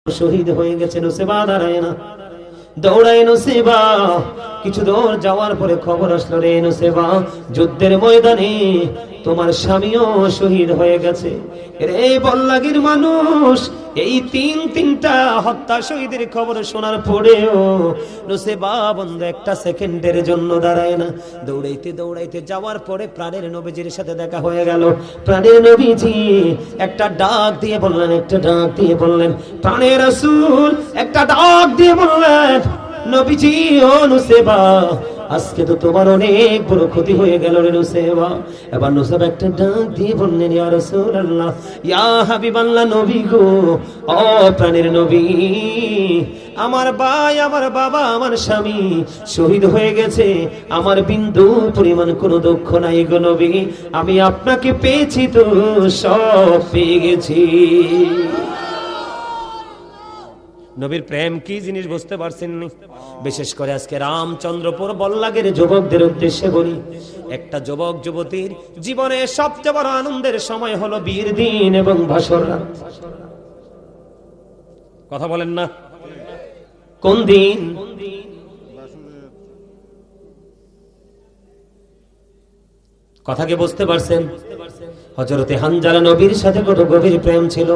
শহীদ হয়ে গেছে। নুসেবা দাঁড়ায় না, দৌড়ায় নুসেবা। কিছু দূর যাওয়ার পরে খবর আসলো, রে নুসেবা, যুদ্ধের ময়দানে তোমার স্বামীও শহীদ হয়ে গেছে। রে বল্লাগীর মানুষ, এই তিনটা হত্যা শহীদের খবর শোনার পরেও নুসেবা বন্ধু একটা সেকেন্ডের জন্য দাঁড়ায় না। দৌড়াইতে দৌড়াইতে যাওয়ার পরে প্রাণের নবীজির সাথে দেখা হয়ে গেল। প্রাণের নবীজি একটা ডাক দিয়ে বললেন, প্রাণের রাসূল একটা ডাক দিয়ে বললেন, নবীজি ও নুসেবা, আজকে তো তোমার অনেক বড় ক্ষতি হয়ে গেল রে নুসেবা। এবার নুসেবা একটা ডাক দিয়ে বললেন, ইয়া রাসূলুল্লাহ, ইয়া হাবিবাল্লাহ, নবী গো, ও প্রাণের নবী, আমার ভাই, আমার বাবা, আমার স্বামী শহীদ হয়ে গেছে। আমার বিন্দু পরিমাণ কোনো দুঃখ নাই গো নবী, আমি আপনাকে পেয়েছি তো সব পেয়ে গেছি। নবীর প্রেম কি জিনিস বুঝতে পারছেন না? বিশেষ করে আজকে রামচন্দ্রপুর বল্লাগের যুবকদের উদ্দেশ্যে বলি, একটা যুবক যুবতীর জীবনে সবচেয়ে বড় আনন্দের সময় হলো বিয়ের দিন এবং ভাসর রাত। কথা বলেন না, কোন দিন? কথা কি বুঝতে পারছেন? হযরতে হানজালা নবীর সাথে কত গভীর প্রেম ছিল।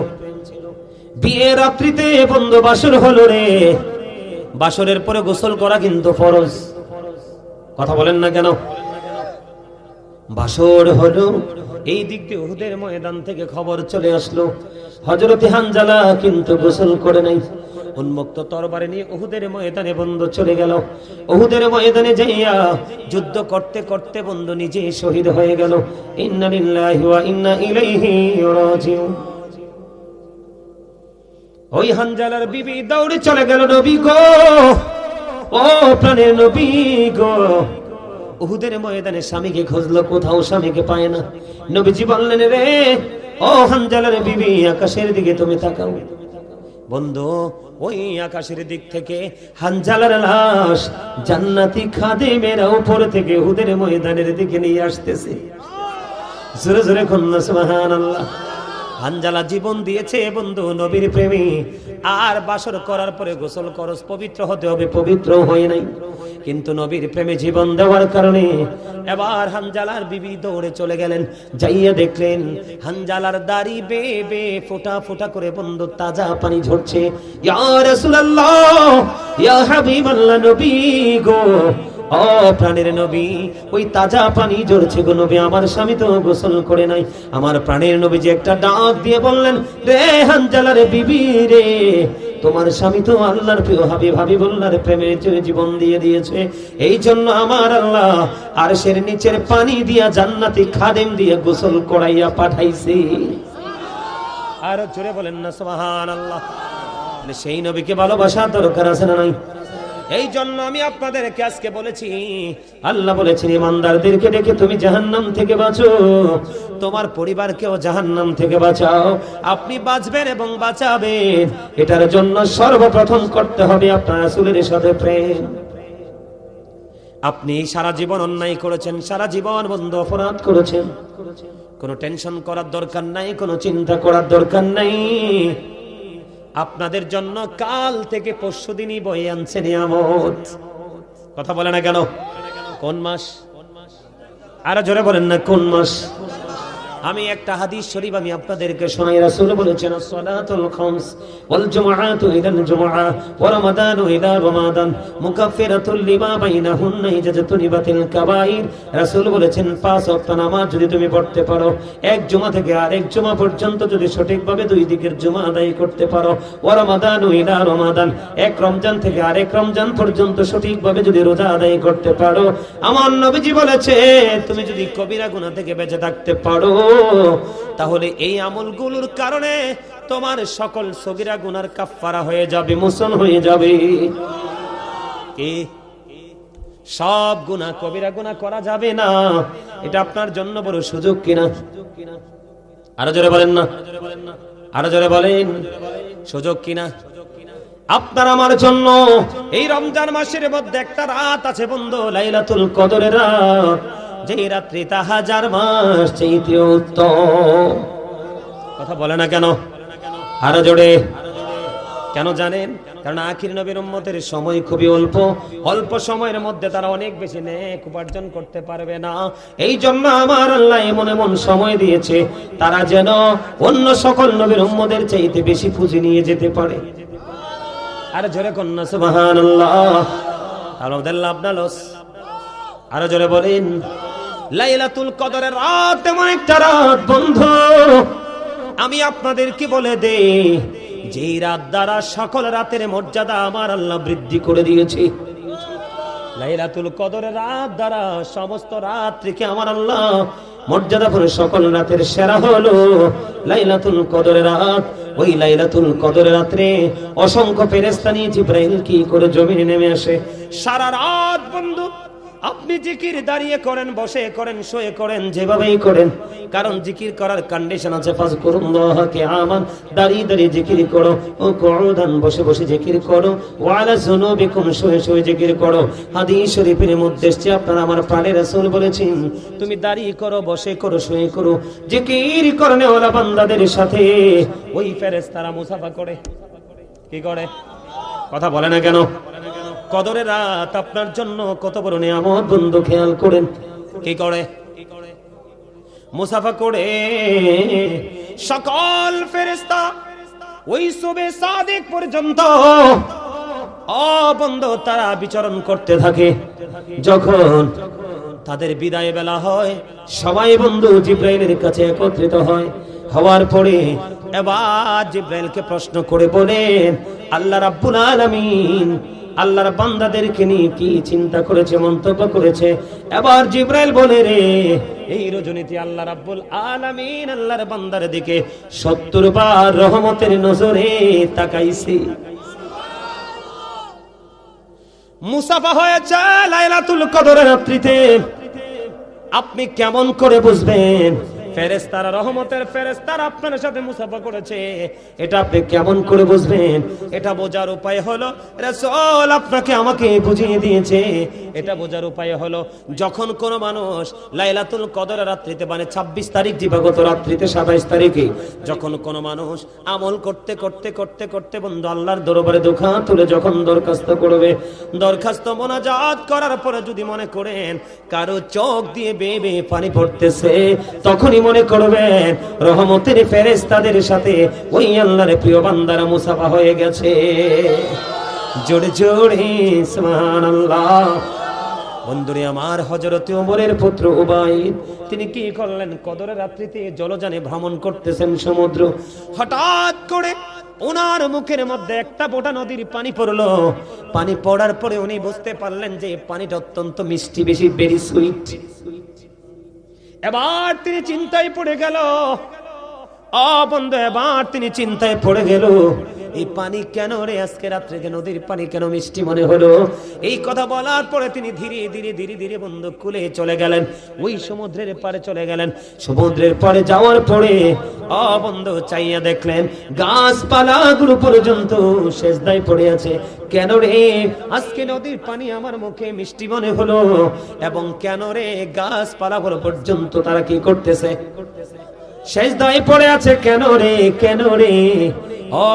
বিয়ের রাত্রিতে বন্ধু বাসর হলো রে, বাসরের পরে গোসল করা কিন্তু ফরজ। কথা বলেন না কেন? বাসর হলো, এই দিক দিয়ে উহুদের ময়দান থেকে খবর চলে আসলো, হযরতে হানজালা কিন্তু গোসল করে নাই। উন্মুক্ত তরবারি নিয়ে উহুদের ময়দানে বন্ধু চলে গেল। উহুদের ময়দানে যাইয়া যুদ্ধ করতে করতে বন্ধু নিজে শহীদ হয়ে গেল। ইন্না লিল্লাহি ওয়া ইন্না ইলাইহি রাজিউন। ওই হানজালার বিবি দৌড়ে চলে গেল, নবী গো, ও প্রাণের নবী গো। উহুদের ময়দানে স্বামীকে খুঁজলো, কোথাও স্বামীকে পায় না। নবীজি বললেন, রে ও হানজালার বিবি, আকাশের দিকে তুমি তাকাও। বন্ধু, ওই আকাশের দিক থেকে হানজালার লাশ জান্নাতি খাদেমেরা উপর থেকে উহুদের ময়দানের দিকে নিয়ে আসতেছে। জোরে জোরে কন্যা সুবহানাল্লাহ। হানজালা জীবন দিয়েছে বন্ধু নবীর প্রেমে, আর বাসর করার পরে গোসল করস, পবিত্র হতে হবে, পবিত্র হয় নাই। কিন্তু নবীর প্রেমে জীবন দেওয়ার কারণে এবার হানজালার বিবি দৌড়ে চলে গেলেন। যাইয়া দেখলেন হানজালার দাড়ি বেয়ে বেয়ে ফোঁটা ফোঁটা করে বন্ধু তাজা পানি ঝরছে। ইয়া রাসূলুল্লাহ, ইয়া হাবিবাল্লাহ, নবী গো, ও প্রাণের নবী, ওই তাজা পানি ঝরছে গো নবী, আমার স্বামী তো গোসল করে নাই। আমার প্রাণের নবী যে একটা ডাক দিয়ে বললেন, রে হানজালার বিবি রে, তোমার স্বামী তো আল্লাহর প্রিয় হাবিব, হাবিবুল্লাহর প্রেমে জীবন দিয়ে দিয়েছে। এই জন্য আমার আল্লাহ আরশের নিচের পানি দিয়া জান্নাতি খাদেম দিয়ে গোসল করাইয়া পাঠাইছে। আর জোরে বলেন না সুবহানাল্লাহ। সেই নবীকে ভালোবাসা দরকার আছে না নাই? এই জন্য আমি আপনাদেরকে আজকে বলেছি, আল্লাহ বলেছেন ইমানদারদেরকে ডেকে তুমি জাহান্নাম থেকে বাঁচো, তোমার পরিবারকেও জাহান্নাম থেকে বাঁচাও। আপনি বাঁচবেন এবং বাঁচাবেন, এটার জন্য সর্বপ্রথম করতে হবে আপনার রাসূলের সাথে প্রেম। আপনি সারা জীবন অন্যায় করেছেন, সারা জীবন বন্ধু অপরাধ করেছেন, কোনো টেনশন করার দরকার নাই, কোনো চিন্তা করার দরকার নাই। আপনাদের জন্য কাল থেকে পরশু দিনই বয়ে আনছে নিয়ামত। কথা বলে না কেন? কোন মাস? আরো জোরে বলেন না, কোন মাস? আমি একটা হাদিস শরীফ আমি আপনাদেরকে শোনাই। রাসূল বলেছেন, আসসালাতুল খামস ওয়াল জুমআতু ইলাল জুমআ ওয়া রমাদানু ইলা রমাদান মুকাফফিরাতুল লিমা বাইনাহুন্না ইজাতুনিবাতিল কাবাইর। রাসূল বলেছেন, পাঁচ ওয়াক্ত নামাজ যদি তুমি পড়তে পারো, এক জুমা থেকে আরেক জুমা পর্যন্ত যদি সঠিকভাবে দুই দিকের জুমা আদায় করতে পারো, ওয়া রমাদানু ইলা রমাদান, এক রমজান থেকে আরেক রমজান পর্যন্ত সঠিকভাবে যদি রোজা আদায় করতে পারো, আমার নবীজি বলেছে তুমি যদি কবিরা গুনাহ থেকে বেঁচে থাকতে পারো, তাহলে এই আমলগুলোর কারণে তোমার সকল সগীরা গুনার কাফফারা হয়ে যাবে, মোচন হয়ে যাবে। কি সব গুনাহ কবিরা গুনাহ করা যাবে না? এটা আপনার জন্য বড় সুযোগ কিনা? আরো জোরে বলেন না, আরো জোরে বলেন, সুযোগ কিনা? আপনার আমার জন্য এই রমজান মাসের মধ্যে একটা রাত আছে বন্ধু, লাইলাতুল কদরের রাত, যেই রাত্রি তা হাজার মাস চাইতে উত্তম। কথা বলে না কেন? আরো জোরে। কেন জানেন? কারণ আখির নবীর উম্মতের সময় খুবই অল্প, অল্প সময়ের মধ্যে তারা অনেক বেশি নেক উপার্জন করতে পারবে না। এই জন্য আমার আল্লাহ এমন এমন সময় দিয়েছে তারা যেন অন্য সকল নবীর উম্মতের চাইতে বেশি পুঁজি নিয়ে যেতে পারে। আর জোরে কন্যা সুবহানাল্লাহ। আলহামদুলিল্লাহ। আরো জোরে বলেন লাইলাতুল কদরের রাত এমন একটা রাত বন্ধু, আমি আপনাদেরকে বলে দেই যেই রাত দ্বারা সকল রাতের মর্যাদা আমার আল্লাহ বৃদ্ধি করে দিয়েছে। লাইলাতুল কদরের রাত দ্বারা সমস্ত রাত্রিকে আমার আল্লাহ মর্যাদা করে সকল রাতের সেরা হলো লাইলাতুল কদরের রাত। ওই লাইলাতুল কদরের রাতে অসংখ্য ফেরেশতা নিয়ে জিবরাইল কি করে জমিনে নেমে আসে সারা রাত বন্ধু। আপনি জিকির দাঁড়িয়ে করেন, বসে করেন, শুয়ে করেন, যেভাবেই করেন, কারণ জিকির করার কন্ডিশন আছে। ফাযকুরুল্লাহা কিয়ামান, দাঁড়িয়ে দাঁড়িয়ে জিকির করো, ও কুউদান, বসে বসে জিকির করো, ওয়া আলা যুনুবিকুম, শুয়ে শুয়ে জিকির করো। হাদিস শরীফের মধ্যে এসেছে আপনারা আমার প্রাণের রাসূল বলেছেন তুমি দাঁড়িয়ে করো, বসে করো, শুয়ে করো, জিকির করনে ওলা বান্দাদের সাথে ওই ফেরেশতারা মুসাফা করে। কি করে? কথা বলে না কেন? কদরের রাত আপনার জন্য কত বড় নিয়ামত বন্ধু, খেয়াল করেন। কি করে? মুসাফা করে সকল ফেরেশতা ওই সুবে সাদিক পর্যন্ত বন্ধু তারা বিচরণ করতে থাকে। যখন তাদের বিদায় বেলা হয় সবাই বন্ধু জিবরাইলের কাছে একত্রিত হয়। হওয়ার পরে এবার জিবরাইলকে প্রশ্ন করে বলেন আল্লাহ রাব্বুল আলামিন আল্লাহর বান্দাদেরকে নিয়ে কি চিন্তা করেছে, মন্তব্য করেছে। এবার জিবরাইল বলে রে এই রজনীতে আল্লাহ রাব্বুল আলামিন আল্লাহর বান্দার দিকে 70 বার রহমতের নজরে তাকাইছে। মুসাফা হয়েছে লাইলাতুল কদরের রাত্রিতে। আপনি কেমন করে বুঝবেন ফেরেশতারা রহমতের ফেরেশতারা আপনার সাথে মুসাফা করেছে? এটা আপনি কেমন করে বুঝবেন? এটা বোঝার উপায় হলো রাসূল আপনাকে আমাকে বুঝিয়ে দিয়েছে। এটা বোঝার উপায় হলো যখন কোন মানুষ লাইলাতুল কদরের রাত্রিতে মানে 26 তারিখ দিবাগত রাত্রিতে 27 তারিখে যখন কোন মানুষ আমল করতে করতে করতে করতে বন্ধু আল্লাহর দরবারে দুঃখা তুলে যখন দরখাস্ত করবে, দরখাস্ত মোনাজাত করার পরে যদি মনে করেন কারো চোখ দিয়ে বেয়ে বেয়ে পানি পড়তেছে, তখনই মনে করবেন রহমতের ফেরেশতাদের সাথে ওই আল্লাহর প্রিয় বান্দারা মুসাফা হয়ে গেছে। জোরে জোরে সুবহানাল্লাহ। বন্ধুরে আমার, হযরত ওমরের পুত্র উবাইদ তিনি কি করলেন? কদরের রাত্রিতে জলযানে ভ্রমণ করতেছেন সমুদ্র। হঠাৎ করে ওনার মুখের মধ্যে একটা ফোঁটা নদীর পানি পড়লো। পানি পড়ার পরে উনি বুঝতে পারলেন যে পানিটা অত্যন্ত মিষ্টি, বেশি ভেরি সুইট। এবার তিনি চিন্তায় পড়ে গেল। বন্ধু এবার তিনি চিন্তায় পড়ে গেল এই পানি কেন রে আজকে রাত্রে নদীর পানি কেন মিষ্টি মনে হলো? এই কথা বলার পরে তিনি ধীরে ধীরে ধীরে ধীরে বন্ধু কুলে চলে গেলেন, ওই সমুদ্রের পারে চলে গেলেন। সমুদ্রের পারে যাওয়ার পরে বন্ধু চাইয়া দেখলেন গাছপালাগুলো পর্যন্ত সেজদায় পড়ে আছে। কেন রে আজকে নদীর পানি আমার মুখে মিষ্টি মনে হলো? এবং কেন রে গাছপালাগুলো পর্যন্ত তারা কি করতেছে? সেজদায় পড়ে আছে। কেন রে, কেন রে?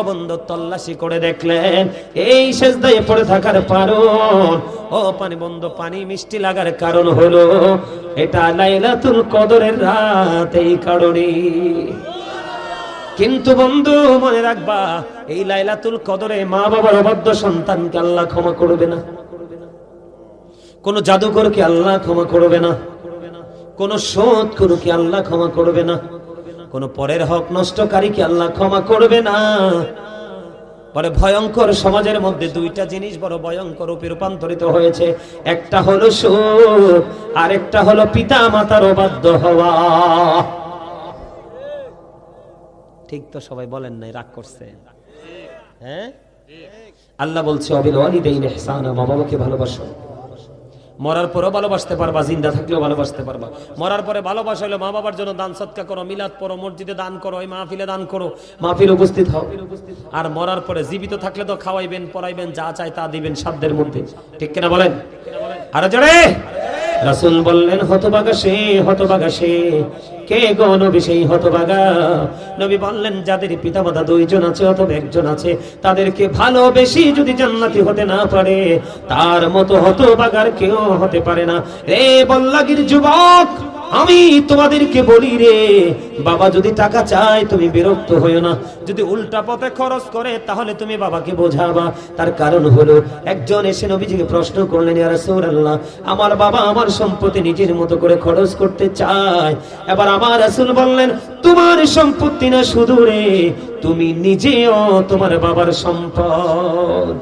বন্ধু তল্লাশি করে দেখলেন এই সেজদায় পড়ে থাকার কারণ পানি বন্ধু পানি মিষ্টি লাগার কারণ হলো এটা লাইলাতুল কদরের রাত, এই কারণে। কিন্তু বন্ধু মনে রাখবা এই লাইলাতুল কদরে মা বাবার অবাধ্য সন্তানকে আল্লাহ ক্ষমা করবে না, কোন জাদুকরকে আল্লাহ ক্ষমা করবে না, কোন সুদখোরকে আল্লাহ ক্ষমা করবে না, কোন পরের হক নষ্টকারীকে আল্লাহ ক্ষমা করবে না। বলে ভয়ঙ্কর সমাজের মধ্যে দুইটা জিনিস বড় ভয়ঙ্কর রূপে রূপান্তরিত হয়েছে, একটা হলো সুদ আর একটা হলো পিতা মাতার অবাধ্য হওয়া। ঠিক তো সবাই বলেন নাই, রাগ করছে? হ্যাঁ, আল্লাহ বলছে অবিল ওয়ালিদাইনি ইহসানা, মা বাবাকে ভালোবাসো। মরার পরেও ভালোবাসতে পারবা, জিন্দা থাকলেও ভালোবাসতে পারবা। মরার পরে ভালোবাসা হলো মা বাবার জন্য দান সৎকা করো, মিলাদ পড়ো, মসজিদে দান করো, ওই মাহফিলে দান করো, মাহফিল উপস্থিত হও। আর মরার পরে জীবিত থাকলে তো খাওয়াইবেন, পড়াইবেন, যা চাই তা দিবেন সাধ্যের মধ্যে। ঠিক কিনা বলেন? আরে জোরে রাসূল বললেন হতভাগা সে, হতভাগা সে। কে গো নবী সেই হতভাগা? নবী বললেন যাদের পিতামাতা দুইজন আছে অথবা একজন আছে, তাদেরকে ভালোবেসে যদি জান্নাতি হতে না পারে, তার মতো হতভাগার কেউ হতে পারে না। রে বল্লাগীর যুবক, আমি তোমাদেরকে বলি রে, বাবা যদি টাকা চায় তুমি বিরক্ত হইও না। যদি উল্টা পথে খরচ করে তাহলে তুমি বাবাকে বোঝাবা। তার কারণ হলো, একজন এসে নবীজিকে প্রশ্ন করলেন, ইয়া রাসূলুল্লাহ, আমার বাবা আমার সম্পত্তি নিজের মতো করে খরচ করতে চায়। এবার আমার রাসূল বললেন, তোমার সম্পত্তি না শুধু রে, তুমি নিজেও তোমার বাবার সম্পদ।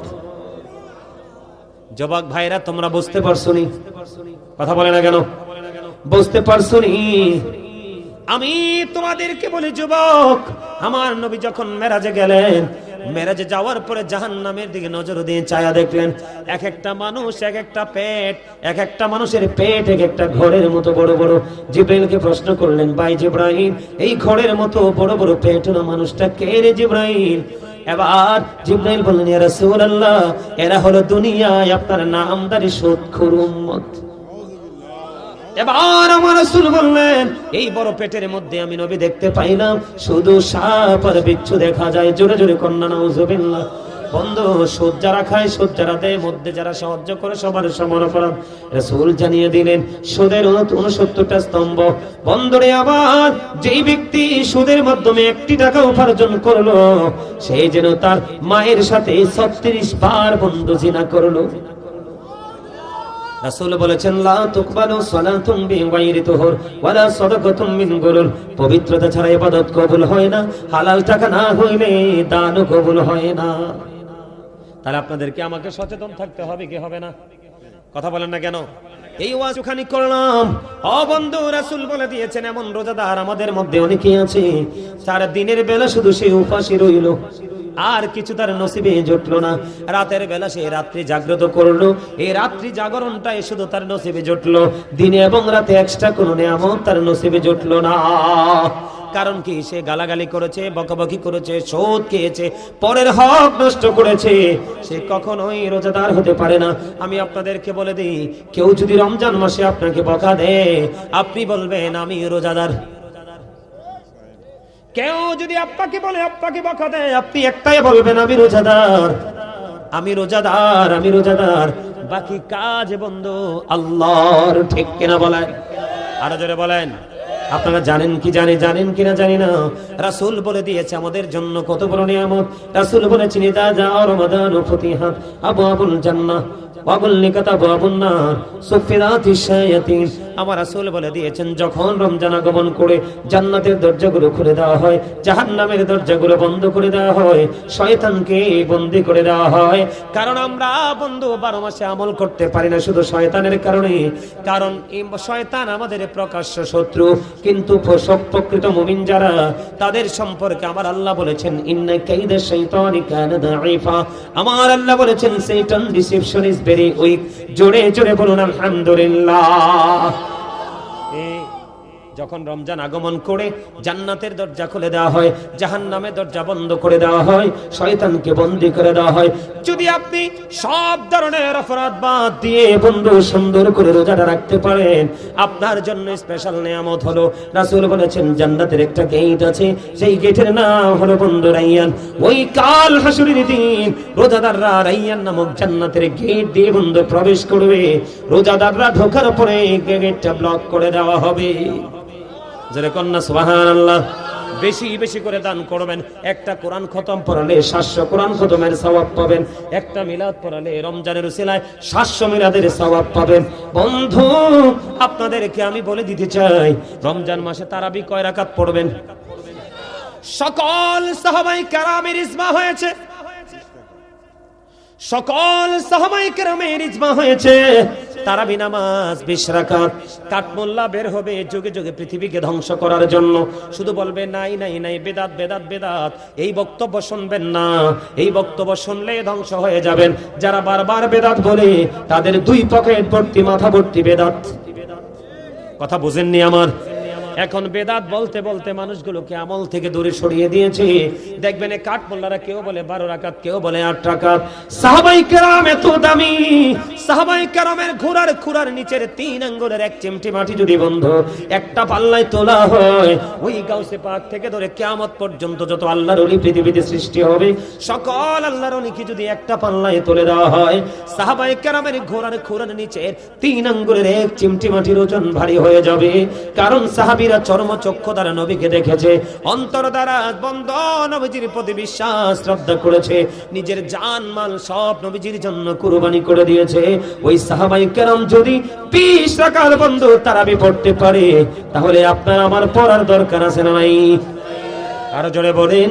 যুবক ভাইরা, তোমরা বুঝতে পারছো নি? কথা বলে না কেন? বুঝতে পারছো নি? আমি তোমাদেরকে বলি যুবক, আমার নবী যখন মেরাজে গেলেন, মেরাজে যাওয়ার পরে জাহান্নামের দিকে নজর দিয়ে চায়া দেখলেন, এক একটা মানুষ এক একটা পেট, এক একটা মানুষের পেট এক একটা ঘরের মতো বড় বড়। জিবরাইলকে প্রশ্ন করলেন, ভাই জিবরাইল, এই ঘরের মতো বড় বড় পেট না মানুষটা কে রে জিবরাইল? এবার জিবরাইল বললেন, ইয়া রাসূলুল্লাহ, এরা হলো দুনিয়ায় আপনার নামদারি সুদখোর উম্মত। এবার আমার রাসূল বললেন, এই বড় পেটের মধ্যে আমি নবী দেখতে পাইলাম শুধু সাপ আর বিচ্ছু দেখা যায়। জোরে জোরে কন্যা নাউযুবিল্লাহ। বন্ধু, সুদ যারা খায়, সুদ যারা দেয়, মধ্যে যারা সাহায্য করে, সবার সমান অপরাধ। রাসূল জানিয়ে দিলেন সুদের 69টা স্তম্ভ। বন্ধুরে, আবার যেই ব্যক্তি সুদের মাধ্যমে 1 টাকা উপার্জন করলো, সেই যেন তার মায়ের সাথে 36 বার বন্ধু জিনা করলো। রাসূল বলেছেন, লা তুকবালু সালাতুন বিগাইরি তুহুর ওয়ালা সাদাকাতুন মিন গুলুল। পবিত্রতা ছাড়া ইবাদত কবুল হয় না, হালাল টাকা না হইলে দানও কবুল হয় না। তাহলে আপনাদেরকে আমাকে সচেতন থাকতে হবে, কি হবে না? কথা বলেন না কেন? এই ওয়াজ ওখানে করলাম। ও বন্ধু, রাসূল বলে দিয়েছেন, এমন রোজাদার আমাদের মধ্যে অনেকেই আছে, সারা দিনের বেলা শুধু সে উপাসী রইল, আর কিছু তার নসিবে জুটলো না। রাতের বেলা সে রাত্রি জাগ্রত করলো, এই রাত্রি জাগরণটাই শুধু তার নসিবে জুটলো। দিনে এবং রাতে এক্সট্রা কোনো নিয়ামত তার নসিবে জুটলো না। কারণ কি? সে গালাগালি করেছে, বকাবকি করেছে, সুদ খেয়েছে, পরের হক নষ্ট করেছে। সে কখনোই রোজাদার হতে পারে না। আমি আপনাদেরকে বলে দিই, কেউ যদি রমজান মাসে আপনাকে বকা দেয়, আপনি বলবেন আমি রোজাদার। কেউ যদি আপনাকে বলে, আপনাকে বকা দেয়, আপনি একটাই বলবেন আমি রোজাদার, আমি রোজাদার, আমি রোজাদার। বাকি কাজ বন্ধু আল্লাহর। ঠিক কিনা বলেন? আরো জোরে বলেন। আপনারা জানেন কি জানেন কিনা জানি না, রাসূল বলে দিয়েছে আমাদের জন্য কত বড় নিয়ামত। রাসূল বলেছেন, ইদা জাআ রমাদান ফুতিহাত আবওয়াবুল জান্নাহ ওয়াগুলনিকাত আবওয়াবুন নার সুফিরাতিশ শায়াতিন। আমার রাসূল বলে দিয়েছেন, যখন রমজান আগমন করে জান্নাতের দরজাগুলো খুলে দেওয়া হয়, জাহান্নামের দরজাগুলো বন্ধ করে দেওয়া হয়, শয়তানকে বন্দী করে দেওয়া হয়। কারণ আমরা বন্ধু 12 মাসে আমল করতে পারি না শুধু শয়তানের কারণে। কারণ এই শয়তান আমাদের প্রকাশ্য শত্রু, কিন্তু প্রকৃত মুমিন যারা, তাদের সম্পর্কে আমার আল্লাহ বলেছেন, ইন্না কাইদা শাইতানি কানা দাঈফা। আমার আল্লাহ বলেছেন, শয়তান ডিসেপশন ইজ ভেরি উইক। জোরে জোরে বলুন আলহামদুলিল্লাহ। যখন রমজান আগমন করে জান্নাতের দরজা খুলে দেওয়া হয়, জাহান্নামের দরজা বন্ধ করে দেওয়া হয়, শয়তানকে বন্দী করে দেওয়া হয়। যদি আপনি সব ধরনের অপরাধ বাদ দিয়ে বন্ধু সুন্দর করে রোজাটা রাখতে পারেন, আপনার জন্য স্পেশাল নিয়ামত হলো, রাসূল বলেছেন, জান্নাতের একটা গেট আছে, সেই গেটের নাম হলো বন্ধু রাইয়ান। ওই কাল হাসরের দিন রোজাদাররা রাইয়ান নামক জান্নাতের গেট দিয়ে বন্ধু প্রবেশ করবে। রোজাদাররা ঢোকার পরে গেটটা ব্লক করে দেওয়া হবে। যারা কন্যা সুবহানাল্লাহ। বেশি বেশি করে দান করবেন। একটা কোরআন খতম পড়ালে 700 কোরআন খতমের সওয়াব পাবেন। একটা মিলাদ পড়ালে রমজানের উসিলায় 700 মিলাদের সওয়াব পাবেন। বন্ধু, আপনাদেরকে আমি বলে দিতে চাই, রমজান মাসে তারাবি কয় রাকাত পড়বেন? সকল সাহাবায়ে কেরামের ইজমা হয়েছে, সকল সাহাবায়ে কেরামের ইজমা হয়েছে, তারাবি নামাজ 20 রাকাত। কাঠমোল্লা বের হবে যুগে যুগে পৃথিবীকে ধ্বংস করার জন্য, শুধু বলবে নাই নাই নাই, বেদাত বেদাত বেদাত। এই বক্তব্য শুনবেন না, এই বক্তব্য শুনলে ধ্বংস হয়ে যাবেন। যারা বারবার বেদাত বলে, তাদের 2 পকেট ভর্তি, মাথা ভর্তি বেদাত। কথা বুঝেননি আমার? এখন বেদাত বলতে বলতে মানুষগুলোকে আমল থেকে দূরে সরিয়ে দিয়েছে। দেখবেন এই কাঠমোল্লারা কেউ বলে 12 রাকাত, কেউ বলে 8 রাকাত। সাহাবায়ে কেরাম এত দামি, সাহাবায়ে কেরামের ঘোড়ার খুরার নিচের 3 আঙ্গুলের এক চিমটি মাটি যদি বন্ধ একটা পাল্লায় তোলা হয়, ওই গাউসে পাক থেকে ধরে কিয়ামত পর্যন্ত যত আল্লাহর ওলি পৃথিবীতে সৃষ্টি হবে সকল আল্লাহর ওলিকে যদি একটা পাল্লায় তুলে দেওয়া হয়, সাহাবায়ে কেরামের ঘোড়ার খুরার নিচের 3 আঙ্গুলের এক চিমটি মাটির ওজন ভারী হয়ে যাবে। কারণ সাহাবীরা চর্মচক্ষু দ্বারা নবীকে দেখেছে, অন্তর দ্বারা বন্ধ নবীজির প্রতি বিশ্বাস শ্রদ্ধা করেছে, নিজের জান মাল সব নবীজির জন্য কুরবানি করে দিয়েছে। ওই সাহাবায়ে কেরাম যদি 20 রাকাত বন্ধ তারাবি পড়তে পারে, তাহলে আপনার আমার পড়ার দরকার আছে না নাই? আরো জোরে বলেন।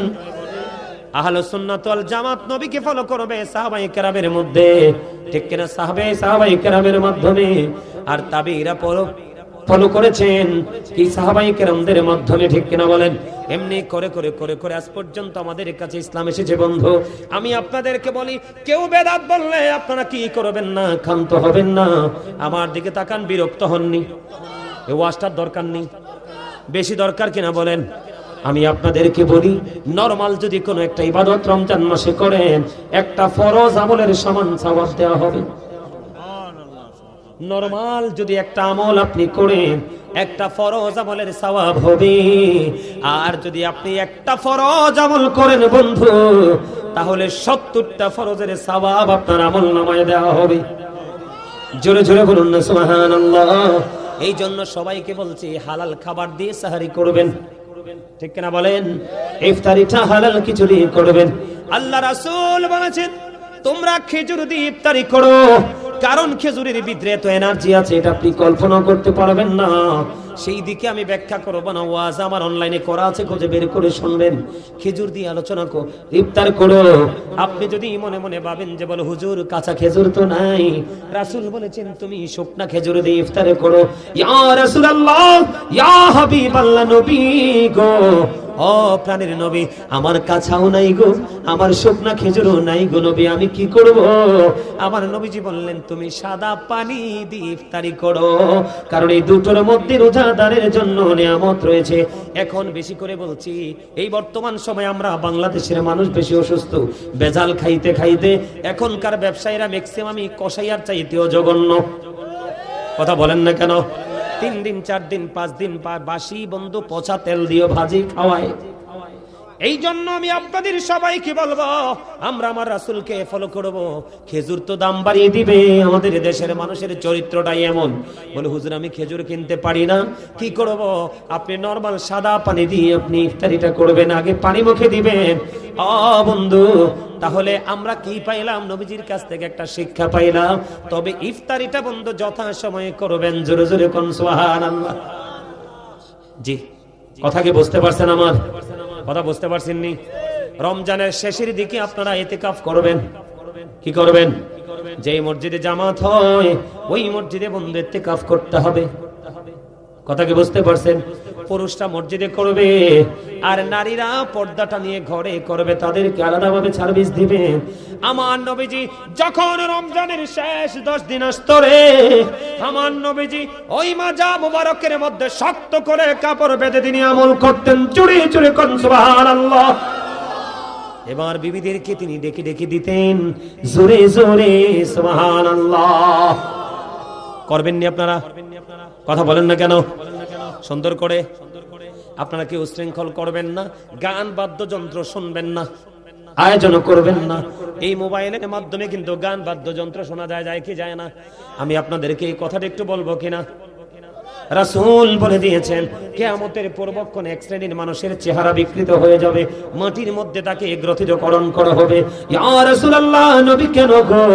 আহলুস সুন্নাত ওয়াল জামাত নবীকে ফলো করবে সাহাবায়ে কেরামের মধ্যে, ঠিক কিনা? সাহাবায়ে কেরামের মাধ্যমে, আর তাবেঈরা ফলো করেছেন কি সাহাবায়ে কেরামদের মাধ্যমে, ঠিক কিনা বলেন? এমনি করে করে করে করে আজ পর্যন্ত আমাদের কাছে ইসলাম এসেছে। বন্ধু, আমি আপনাদেরকে বলি, কেউ বেদাত বললে আপনারা কি করবেন না, ক্ষান্ত হবেন না। আমার দিকে তাকান, বিরক্ত হননি? এই ওয়াজটার দরকার নেই, বেশি দরকার কিনা বলেন? আমি আপনাদেরকে বলি, নরমাল যদি কোনো একটা ইবাদত রমজান মাসে করেন, একটা ফরজ আমলের সমান সওয়াব দেওয়া হবে। নরমাল যদি একটা আমল আপনি করেন, একটা ফরজ আমলের সওয়াব হবে। আর যদি আপনি একটা ফরজ আমল করেন বন্ধু, তাহলে 70টা ফরজের সওয়াব আপনার আমল নামায় দেওয়া হবে। জোরে জোরে বলুন না সুবহানাল্লাহ। এই জন্য সবাইকে বলছি, হালাল খাবার দিয়ে সাহারি করবেন, ঠিক কিনা বলেন? ইফতারিটা হালাল কিছু দিয়ে করবেন। আল্লাহ রাসূল বলেছেন, তোমরা খেজুর দিয়ে ইফতারি করো, কারণ খেজুরের ভিতরে এত এনার্জি আছে এটা আপনি কল্পনা করতে পারবেন না। সেই দিকে আমি ব্যাখ্যা করব না, ওয়াজ আমার অনলাইনে করা আছে, খুঁজে বের করে শুনবেন। খেজুর দিয়ে আলোচনা ইফতার করো। আপনি যদি মনে মনে ভাবেন যে বলো হুজুর কাঁচা খেজুর তো নাই, রাসূল বলেছেন তুমি শুকনা খেজুর দিয়ে ইফতার করো। ইয়া রাসূলুল্লাহ, ইয়া হাবিবাল্লাহ, নবী গো, ও প্রাণের নবী, আমার কাছাও নাই গো, আমার শুকনা খেজুরও নাই গো নবী, আমি কি করব? আমার নবীজি বললেন, তুমি সাদা পানি দিয়ে ইফতারি করো, কারণ এই দুটোর মধ্যে রোজাদারের জন্য নিয়ামত রয়েছে। এখন বেশি করে বলছি, এই বর্তমান সময়ে আমরা বাংলাদেশের মানুষ বেশি অসুস্থ, বেজাল খাইতে খাইতে এখনকার ব্যবসায়ীরা ম্যাক্সিমামই কসাইয়ার চাইতেও জঘন্য। কথা বলেন না কেন? 3 দিন 4 দিন 5 দিন বাসি বন্ধু পচা তেল দিয়ে ভাজি খাওয়ায়। এই জন্য আমি আপনাদের সবাইকে বলবো, আমরা আমার রাসূলকে ফলো করব। খেজুর তো দাম বাড়িয়ে দিবে, আমাদের দেশের মানুষের চরিত্রটাই এমন। বলে হুজুর আমি খেজুর কিনতে পারি না, কি করব? আপনি নরমাল সাদা পানি দিয়ে আপনি ইফতারিটা করবেন, আগে পানি মুখে দিবেন। বন্ধু, তাহলে আমরা কি পাইলাম? নবীজির কাছ থেকে একটা শিক্ষা পাইলাম। তবে ইফতারিটা বন্ধু যথা সময়ে করবেন। জোরে জোরে কোন সুবহানাল্লাহ। জি, কথা কি বুঝতে পারছেন? আমার কথা বুঝতে পারছেননি? রমজানের শেষের দিকে আপনারা ইতিকাফ করবেন। কি করবেন? যেই মসজিদে জামাত হয় ওই মসজিদে বন্ধু ইতিকাফ করতে হবে। কথা কি বুঝতে পারছেন? পুরুষরা মসজিদে করবে, আর নারীরা পর্দাটা নিয়ে ঘরে করবে, তাদেরকে আলাদাভাবে সার্ভিস দিবেন। আমার নবীজি যখন রমজানের শেষ 10 দিন আসতো রে, আমার নবীজি ওই মাজা মুবারকের মধ্যে শক্ত করে কাপড় বেঁধে তিনি আমল করতেন। চুরি চুরি কোন সুবহানাল্লাহ। এবার বিবিদেরকে তিনি ডেকে ডেকে দিতেন জোরে জোরে সুবহানাল্লাহ। করবেন নি আপনারা? কথা বলেন না কেন? সুন্দর করে। আপনারা কি উশৃঙ্খল করবেন না? গান বাদ্যযন্ত্র শুনবেন না, আয়োজন করবেন না। এই মোবাইলের মাধ্যমে কিন্তু গান বাদ্যযন্ত্র শোনা যায় কি যায় না? আমি আপনাদেরকে এই কথাটা একটু বলবো কিনা? রাসূল বলে দিয়েছেন, কিয়ামতের পূর্বক্ষণে এক শ্রেণীর মানুষের চেহারা বিকৃত হয়ে যাবে, মাটির মধ্যে তাকে গ্রথিতকরণ করা হবে। ইয়া রাসূলুল্লাহ, নবী কেন গো?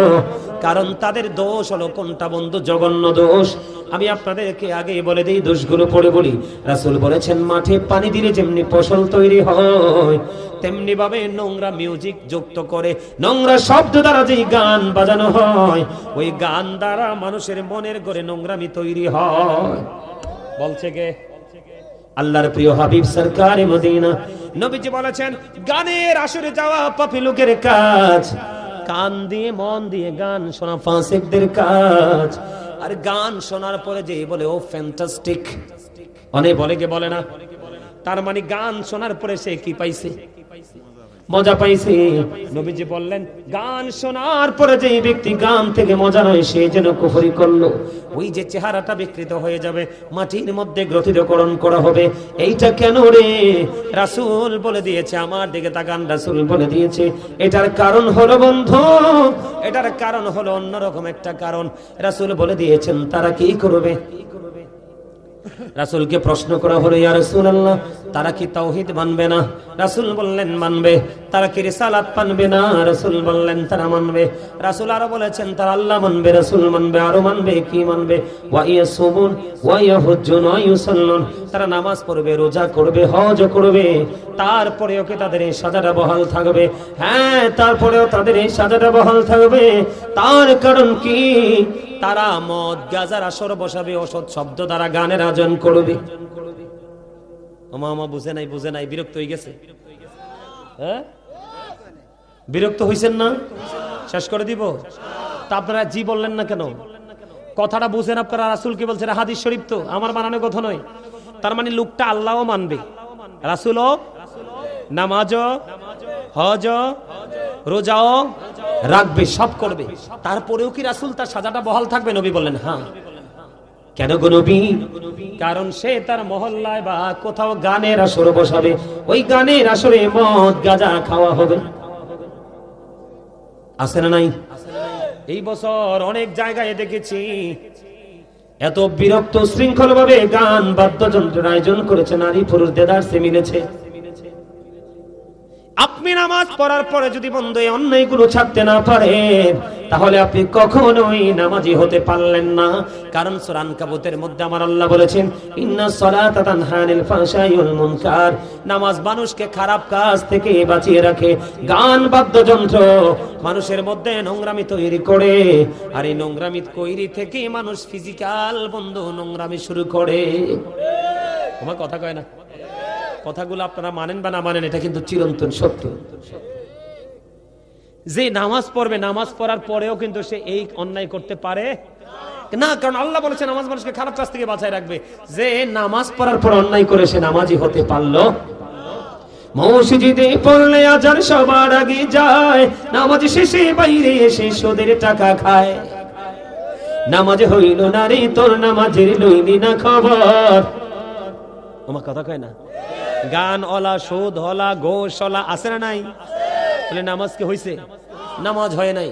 কারণ তাদের দোষ হলো কোনটা বন্ধু? জঘন্য দোষ। আমি আপনাদেরকে আগে বলে দিই, দোষগুলো পড়ে বলি। রাসূল বলেছেন, মাঠে পানি দিলে যেমনি ফসল তৈরি হয়, তেমনি ভাবে নোংরা মিউজিক যুক্ত করে, নোংরা শব্দ দ্বারা যেই গান বাজানো হয়, ওই গান দ্বারা মানুষের মনের ঘরে নোংরামি তৈরি হয়। বলছে কে? আল্লাহর প্রিয় হাবিব সরকারে মদিনা নবীজি বলেছেন, গানের আসরে যাওয়া পাপী লোকের কাজ, কান দিয়ে মন দিয়ে গান শোনা ফাসিকদের কাজ। আর গান শোনার পরে যে বলে ও ফ্যান্টাস্টিক, অনেক বলে কে বলে না? তার মানে গান শোনার পরে সে কি পাইছে? মজা পাইছে। নবীজি বললেন গান শোনার পরে যে ব্যক্তি গান থেকে মজা নয় সে যেন কুফরি করলো। ওই যে চেহারাটা বিকৃত হয়ে যাবে, মাটির মধ্যে গ্রথিতকরণ করা হবে। এইটা কেন রে? রাসূল বলে দিয়েছে, আমার দিকে তাকান, রাসূল বলে দিয়েছে। এটার কারণ হলো বন্ধু, এটার কারণ হলো অন্যরকম একটা কারণ। রাসূল বলে দিয়েছেন তারা কি করবে। রাসূলকে প্রশ্ন করা হলো, ইয়া রাসূলুল্লাহ, তারা কি তাওহীদ মানবে না? রাসূল বললেন মানবে। তারা কি রিসালাত মানবে না? রাসূল বললেন তারা মানবে। রাসূল আরো বলেছেন তারা আল্লাহ মানবে, রাসূল মানবে, আরো মানবে। কি মানবে? ওয়া ইয়াসুমুন ওয়া ইয়াহুজ্জুন ওয়া ইউসাল্লুন, তারা নামাজ পড়বে, রোজা করবে, হজ করবে। তারপরেও কি তাদের এই সাজাটা বহাল থাকবে? হ্যাঁ, তারপরেও তাদের এই সাজাটা বহাল থাকবে। তার কারণ কি? তারা মদ গাজার আসর বসাবে, অসৎ শব্দ দ্বারা গানের আয়োজন করবে। আমা বুঝে নাই, বুঝে নাই, বিরক্ত হয়ে গেছে। হ্যাঁ, বিরক্ত হইছেন না? শেষ করে দিব। তা আপনারা জি বললেন না কেন? কথাটা বুঝেন আপনারা? রাসূল কি বলছেন? হাদিস শরীফ তো, আমার বানানো কথা নয়। তার মানে লোকটা আল্লাহও মানবে, রাসূলও, নামাজও, হজও, রোজাও রাখবে, সব করবে। তারপরেও কি রাসূল তার সাজাটা বহাল থাকবে? নবী বললেন হ্যাঁ। কেন গো নবী? কারণ সে তার মহল্লায় বা কোথাও গানের আসর বসাবে, ওই গানের আসরে মদ গাঁজা খাওয়া হবে। আছে না নাই? এই বছর অনেক জায়গায় দেখেছি এত বিরক্ত শৃঙ্খল ভাবে গান বাদ্যযন্ত্রের আয়োজন করেছে, নারী পুরুষ দেদারসে মিলেছে। আপনি নামাজ পড়ার পরে যদি বন্ধু এই অন্যায়গুলো ছাড়তে না পারেন, তাহলে আপনি কখনোই নামাজি হতে পারলেন না। কারণ সূরা আনকাবুতের মধ্যে আমার আল্লাহ বলেছেন, ইন্নাস সালাতা তানহা আনিল ফাহশাই ওয়াল মুনকার, নামাজ মানুষকে খারাপ কাজ থেকে বাঁচিয়ে রাখে। গান বাদ্যযন্ত্র মানুষের মধ্যে নোংরামি তৈরি করে, আর এই নোংরামি তৈরি থেকে মানুষ ফিজিক্যাল বন্ধু নোংরামি শুরু করে। আমার কথা কয় না? কথাগুলো আপনারা মানেন বা না মানেন, এটা কিন্তু চিরন্তন সত্য। যে নামাজ পড়বে, নামাজ পড়ার পরেও কিন্তু সে এই অন্যায় করতে পারে না। কারণ আল্লাহ বলেছেন নামাজ মানুষকে খারাপ কাজ থেকে বাঁচায় রাখবে। যে নামাজ পড়ার পর অন্যায় করে সে নামাজি হতে পারলো? মসজিদে পড়লে আজান সবার আগে যায়, নামাজ শেষে বাইরে এসে সুদের টাকা খায়। নামাজ হইল না রে তোর, নামাজের লইলি না খবর। আমার কথা কয় না? গান ওলা, সুদ হলা, গোশ হলা, আছে না নাই? বলে নামাজ কি হইছে? নামাজ হয় নাই।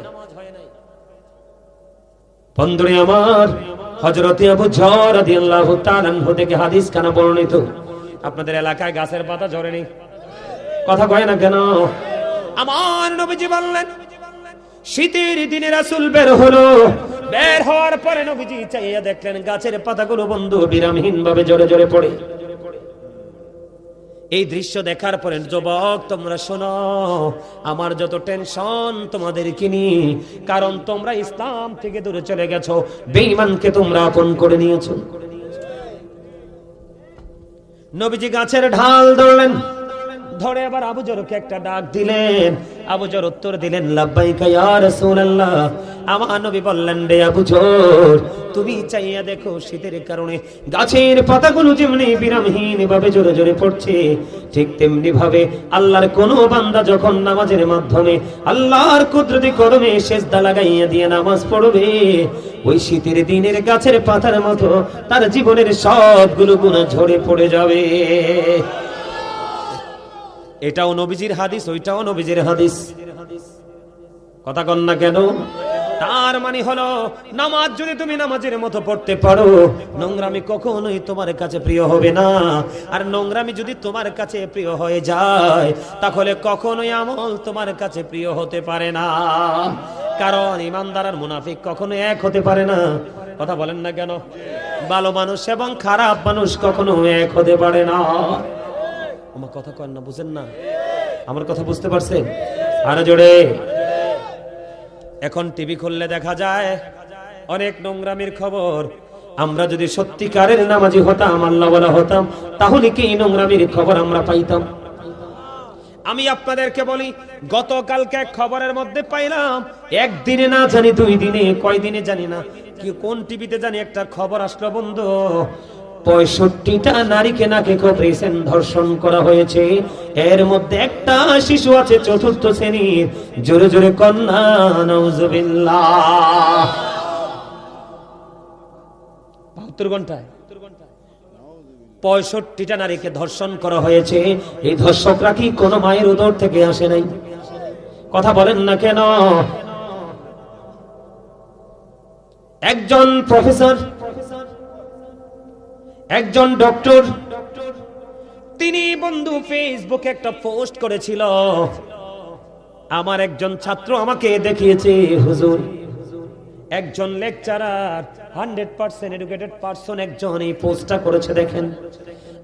বন্ধুরে আমার, হযরত আবু যর রাদিয়াল্লাহু তাআলা আনহু থেকে হাদিস কানা বর্ণিত। আপনাদের এলাকায় গাছের পাতা ঝরেনি? কথা কয় না কেন? আমার নবীজি বললেন শীতের দিনে রাসূল বের হলো, বের হওয়ার পরে নবীজি চাইয়া দেখলেন গাছের পাতাগুলো বন্ধু বিরামহীন ভাবে ঝরে ঝরে পড়ে। এই দৃশ্য দেখার পরে যুবক তোমরা শোনো, আমার যত টেনশন তোমাদের কিনি, কারণ তোমরা ইসলাম থেকে দূরে চলে গেছো, বেঈমানকে তোমরা আপন করে নিয়েছো। নবীজি গাছের ঢাল ধরলেন, ধরে আবার আবু যরকে একটা ডাক দিলেন। আবু যর উত্তর দিলেন, লাব্বাইকা ইয়া রাসূলুল্লাহ। আমার নবী বললেন, রে আবু যর, তুমি চাইয়া দেখো শীতের কারণে গাছের পাতাগুলো যেমনি বিরামহীন ভাবে জোরে জোরে পড়ছে, ঠিক তেমনি ভাবে আল্লাহর কোন বান্দা যখন নামাজের মাধ্যমে আল্লাহর কুদরতি কদমে সেজদা লাগাইয়া দিয়ে নামাজ পড়বে, ওই শীতের দিনের গাছের পাতার মতো তার জীবনের সবগুলো গুনাহ ঝরে পড়ে যাবে। এটাও নবীজির হাদিস, ওইটাও নবীজির হাদিস। কথা কন না কেন? তার মানে হলো নামাজ যদি তুমি নামাজের মতো পড়তে পারো, নোংরামি কখনোই তোমার কাছে প্রিয় হবে না। আর নোংরামি যদি তোমার কাছে প্রিয় হয়ে যায়, তাহলে কখনোই আমল তোমার কাছে প্রিয় হতে পারে না। কারণ ইমানদার আর মুনাফিক কখনো এক হতে পারে না। কথা বলেন না কেন? ভালো মানুষ এবং খারাপ মানুষ কখনো এক হতে পারে না। আমার কথা কন না, বুঝেন না? আমার কথা বুঝতে পারছেন? আরো জোরে। এখন টিভি খুললে দেখা যায় অনেক নোংরামির খবর। আমরা যদি সত্যিকারের নামাজি হতাম, আল্লাহ ওয়ালা হতাম, তাহলে কি নোংরামির খবর আমরা পাইতাম? আমি আপনাদেরকে বলি, গতকালকে খবরের মধ্যে পাইলাম, একদিনে না জানি 2 দিনে, কয় দিনে জানি না, কি কোন টিভিতে জানি একটা খবর আসলো বন্ধু, 65টা নারীকে নাকে কবরেছেন, ধর্ষণ করা হয়েছে। এর মধ্যে একটা শিশু আছে 4র্থ শ্রেণীর। জোরে জোরে কন্যা নাউজুবিল্লাহ। 72 ঘন্টায় 65টা নারীকে ধর্ষণ করা হয়েছে। এই ধর্ষকরা কি কোনো মায়ের উদর থেকে আসে নাই? কথা বলেন না কেন? একজন প্রফেসর, একজন ডক্টর, তিনি বন্ধু ফেসবুকে একটা পোস্ট করেছিল। আমার একজন ছাত্র আমাকে দেখিয়েছে, হুজুর একজন লেকচারার 100% এডুকেটেড পারসন একজন এই পোস্টটা করেছে, দেখেন।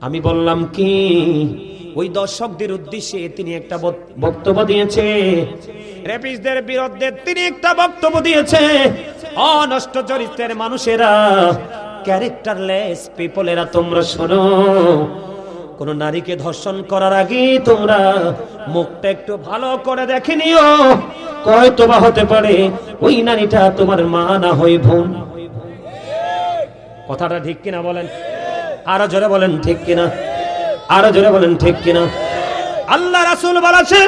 আমি বললাম কি? ওই দর্শকদের উদ্দেশ্যে তিনি একটা বক্তব্য দিয়েছে, রেপিস্টদের বিরুদ্ধে তিনি একটা বক্তব্য দিয়েছে। অনষ্ট চরিত্রের মানুষেরা, ক্যারেক্টারলেস পিপলেরা, তোমরা শোনো, কোন নারীকে ধর্ষণ করার আগে তোমরা মুখটা একটু ভালো করে দেখে নিও। হয়তো বা হতে পারে ওই নারীটা তোমার মা না হয় বোন। কথাটা ঠিক কিনা বলেন? আরো জোরে বলেন ঠিক কিনা? আরো জোরে বলেন ঠিক কিনা? আল্লাহ রাসূল বলেছে,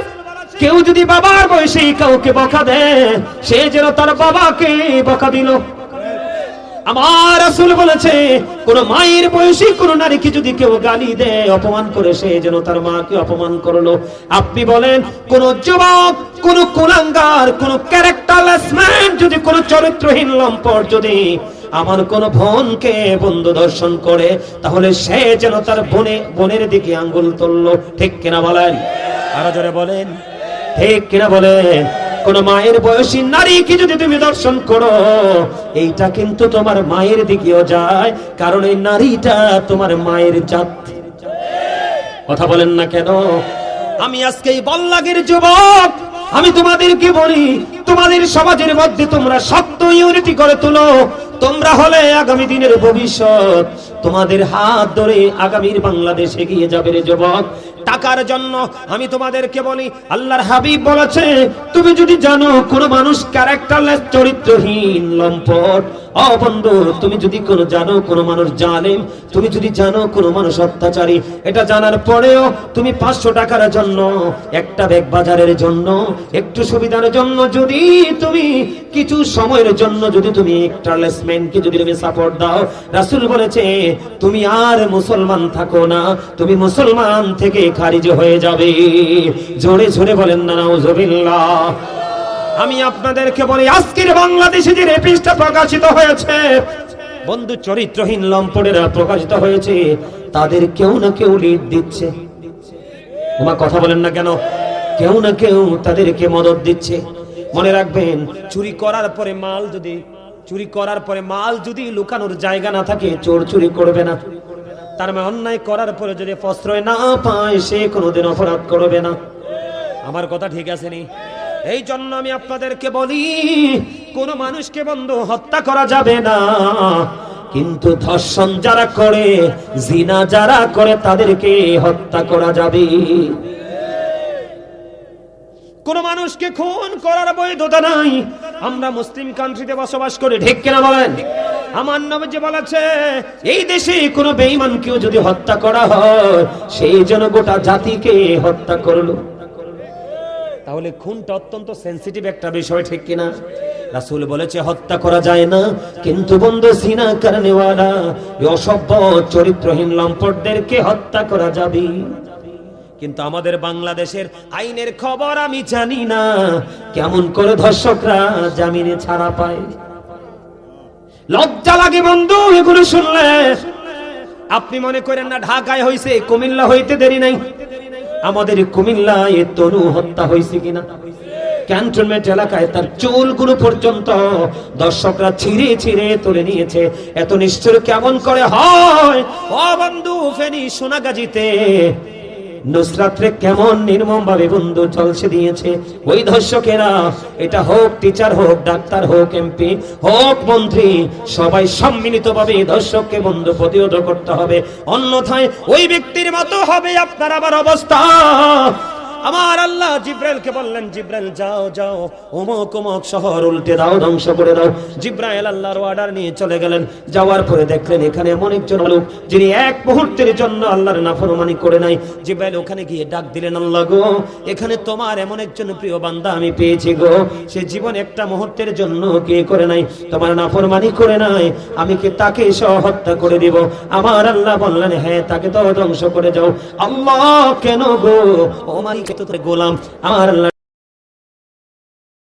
কেউ যদি বাবার বয়সে কাউকে বকা দেয়, সে যেন তার বাবাকে বকা দিল। আমার রাসূল বলেছে, কোন মায়ের বয়সী কোন নারীকে যদি কেউ গালি দেয়, অপমান করে, সে যেন তার মাকে অপমান করলো। আপনি বলেন, কোন যুবক, কোন কুলাঙ্গার, কোন ক্যারেক্টারলেস ম্যান যদি, কোন চরিত্রহীন লম্পট যদি আমার কোন বোনকে বন্ধু দর্শন করে, তাহলে সে যেন তার বোনের দিকে আঙ্গুল তুললো। ঠিক কিনা বলেন? আরো জোরে বলেন ঠিক কিনা বলেন? কোন মায়ের বয়সী নারীকে যদি তুমি দর্শন করো, এইটা কিন্তু তোমার মায়ের দিকেও যায়, কারণ এই নারীটা তোমার মায়ের জাত। কথা বলেন না কেন? আমি আজকে এই বল্লাগের যুবক, আমি তোমাদেরকে বলি, তোমাদের সমাজের মধ্যে তোমরা শক্ত ইউনিটি করে তোলো। তোমরা হলে আগামী দিনের ভবিষ্যৎ। তোমাদের হাত ধরে আগামীর বাংলাদেশ এগিয়ে যাবে রে যুবক। টাকার জন্য আমি তোমাদেরকে বলি, আল্লাহর হাবিব বলেছে, তুমি যদি জানো কোন মানুষ ক্যারেক্টারলেস, চরিত্রহীন, লম্পট, বন্ধু, তুমি যদি জানো কোন মানুষ জালেম, তুমি যদি জানো কোন মানুষ অত্যাচারী, এটা জানার পরেও তুমি 500 টাকার জন্য, একটা ব্যাগ বাজারের জন্য, একটু সুবিধার জন্য, যদি তুমি কিছু সময়ের জন্য যদি তুমি ক্যারেক্টারলেস ম্যানকে যদি তুমি সাপোর্ট দাও, রাসূল বলেছে তুমি আর মুসলমান থাকো না, তুমি মুসলমান থেকে খারিজ হয়ে যাবে। জোরে জোরে বলেন না নাউজুবিল্লাহ। আমি আপনাদেরকে বলি, আজকের বাংলাদেশে যে রেপিস্টটা প্রকাশিত হয়েছে, বন্ধু চরিত্রহীন লম্পটেরা প্রকাশিত হয়েছে, তাদের কেউ না কেউ লিড দিচ্ছে। তোমার কথা বলেন না কেন? কেউ না কেউ তাদেরকে মদত দিচ্ছে। মনে রাখবেন, চুরি করার পরে মাল যদি লুকানোর জায়গা না থাকে, চোর চুরি করবে না। তার মানে অন্যায় করার পরে যদি প্রশ্রয় না পায়, সে কোনোদিন অপরাধ করবে না। আমার কথা ঠিক আছে নি? এই জন্য আমি আপনাদেরকে বলি, কোন মানুষকে বন্ধু হত্যা করা যাবে না, কিন্তু ধর্ষণ যারা করে, জিনা যারা করে, তাদেরকে হত্যা করা যাবে। কোন মানুষকে খুন করার বৈধতা নাই। আমরা মুসলিম কান্ট্রিতে বসবাস করি, ঠিক কিনা বলেন? আমার নবীজি বলেছে, এই দেশে কোন বেঈমানকেও যদি হত্যা করা হয়, সেই জন্য গোটা জাতিকে হত্যা করলো। তাহলে খুনটা অত্যন্ত সেনসিটিভ একটা বিষয়, ঠিক কিনা? রাসূল বলেছে হত্যা করা যায় না, কিন্তু বন্ধু জিনা করনেওয়ালা, অসভ্য চরিত্রহীন লম্পটদেরকে হত্যা করা যাবে। কিন্তু আমাদের বাংলাদেশের আইনের খবর আমি জানি না, কেমন করে ধর্ষকরা জামিনে ছাড়া পায়। লজ্জা লাগে বন্ধু এগুলো শুনলে। আপনি মনে করেন না ঢাকায় হইছে, কুমিল্লা হইতে দেরি নাই। আমাদের কুমিল্লায় তনু হত্যা হয়েছে কিনা? ক্যান্টনমেন্ট এলাকায় তার চুলগুলো পর্যন্ত দর্শকরা ছিঁড়ে ছিঁড়ে তুলে নিয়েছে। এত নিষ্ঠুর কেমন করে হয়? ও বন্ধু, ফেনী সোনাগাজীতে নুসরাতরে কেমন নির্মম ভাবে বন্ধু চলছে দিয়েছে ওই ধর্ষকেরা। এটা হোক টিচার, হোক ডাক্তার, হোক এমপি, হোক মন্ত্রী, সবাই সম্মিলিত ভাবে ধর্ষককে বন্ধু প্রতিহত করতে হবে, অন্যথায় ওই ব্যক্তির মতো হবে আপনার আবার অবস্থা। আমার আল্লাহ জিব্রাইলকে বললেন, জিব্রাইল যাও যাও অমুক অমুক শহর উল্টে দাও, ধ্বংস করে দাও। জিব্রাইল আল্লাহর অর্ডার নিয়ে চলে গেলেন। যাওয়ার পরে দেখলেন এখানে এমন একজন লোক যিনি এক মুহূর্তের জন্য আল্লাহর নাফরমানি করে নাই। জিব্রাইল ওখানে গিয়ে ডাক দিলেন, আল্লাহ গো, এখানে তোমার এমন একজন প্রিয় বান্দা আমি পেয়েছি গো, সে জীবন একটা মুহূর্তের জন্য কে করে নাই, তোমার নাফরমানি করে নাই, আমি কি তাকে সহ হত্যা করে দিব? আমার আল্লাহ বললেন, হ্যাঁ তাকে তো ধ্বংস করে যাও। আল্লাহ কেন গো? ও মালিক তো তোর গোলাম। আমার আল্লাহ